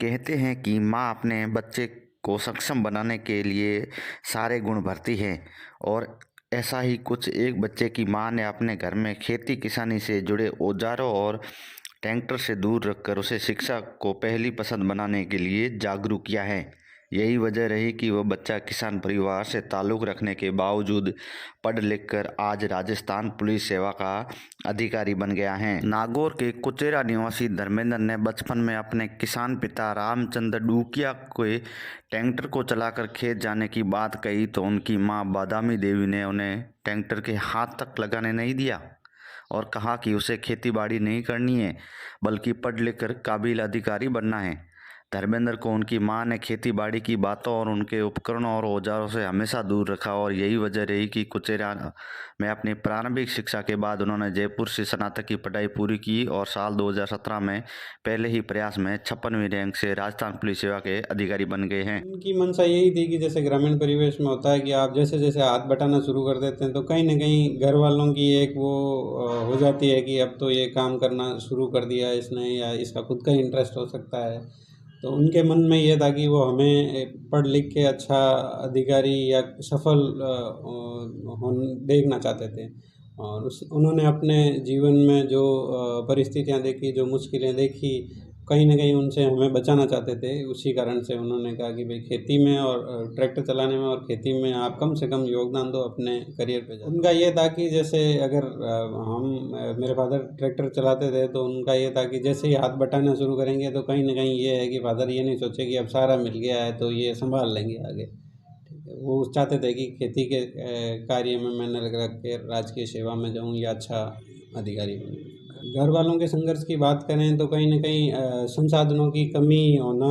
कहते हैं कि माँ अपने बच्चे को सक्षम बनाने के लिए सारे गुण भरती है और ऐसा ही कुछ एक बच्चे की माँ ने अपने घर में खेती किसानी से जुड़े औजारों और ट्रैक्टर से दूर रखकर उसे शिक्षा को पहली पसंद बनाने के लिए जागरूक किया है। यही वजह रही कि वह बच्चा किसान परिवार से ताल्लुक़ रखने के बावजूद पढ़ लिख कर आज राजस्थान पुलिस सेवा का अधिकारी बन गया है। नागौर के कुचेरा निवासी धर्मेंद्र ने बचपन में अपने किसान पिता रामचंद्र डूकिया के ट्रैक्टर को चलाकर खेत जाने की बात कही तो उनकी मां बादामी देवी ने उन्हें ट्रैक्टर के हाथ तक लगाने नहीं दिया और कहा कि उसे खेती बाड़ी नहीं करनी है बल्कि पढ़ लिख कर काबिल अधिकारी बनना है। धर्मेंद्र को उनकी मां ने खेती बाड़ी की बातों और उनके उपकरणों और औजारों से हमेशा दूर रखा और यही वजह रही कि कुचेरा में अपनी प्रारंभिक शिक्षा के बाद उन्होंने जयपुर से स्नातक की पढ़ाई पूरी की और साल 2017 में पहले ही प्रयास में 56वीं रैंक से राजस्थान पुलिस सेवा के अधिकारी बन गए हैं। उनकी मंशा यही थी कि जैसे ग्रामीण परिवेश में होता है कि आप जैसे जैसे हाथ बटाना शुरू कर देते हैं तो कहीं ना कहीं घर वालों की एक वो हो जाती है कि अब तो ये काम करना शुरू कर दिया है इसने या इसका खुद का इंटरेस्ट हो सकता है। तो उनके मन में ये था कि वो हमें पढ़ लिख के अच्छा अधिकारी या सफल देखना चाहते थे। और उन्होंने अपने जीवन में जो परिस्थितियां देखी, जो मुश्किलें देखी, कहीं ना कहीं उनसे हमें बचाना चाहते थे। उसी कारण से उन्होंने कहा कि भाई खेती में और ट्रैक्टर चलाने में और खेती में आप कम से कम योगदान दो अपने करियर पे। उनका ये था कि जैसे अगर मेरे फादर ट्रैक्टर चलाते थे तो उनका ये था कि जैसे ही हाथ बटाना शुरू करेंगे तो कहीं ना कहीं ये है कि फादर ये नहीं सोचे कि अब सारा मिल गया है तो ये संभाल लेंगे आगे। वो चाहते थे कि खेती के कार्य में मैंने लग रख के राजकीय सेवा में जाऊँ या अच्छा अधिकारी बनूँ। घर वालों के संघर्ष की बात करें तो कहीं न कहीं संसाधनों की कमी होना,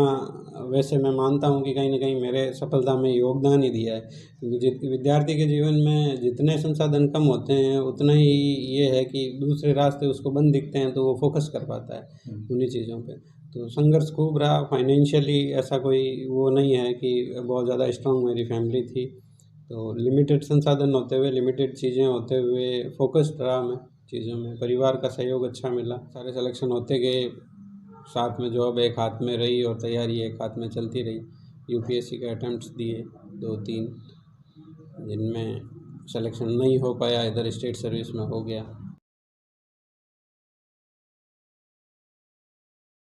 वैसे मैं मानता हूँ कि कहीं न कहीं मेरे सफलता में योगदान ही दिया है। क्योंकि विद्यार्थी के जीवन में जितने संसाधन कम होते हैं उतना ही ये है कि दूसरे रास्ते उसको बंद दिखते हैं तो वो फोकस कर पाता है उन्हीं चीज़ों पे। तो संघर्ष खूब रहा। फाइनेंशियली ऐसा कोई वो नहीं है कि बहुत ज़्यादा स्ट्रॉन्ग मेरी फैमिली थी। तो लिमिटेड संसाधन होते हुए, लिमिटेड चीज़ें होते हुए फोकस्ड रहा मैं चीज़ों में। परिवार का सहयोग अच्छा मिला। सारे सिलेक्शन होते गए, साथ में जॉब एक हाथ में रही और तैयारी एक हाथ में चलती रही। यूपीएससी के अटेम्प्ट्स दिए 2-3, जिनमें सिलेक्शन नहीं हो पाया, इधर स्टेट सर्विस में हो गया।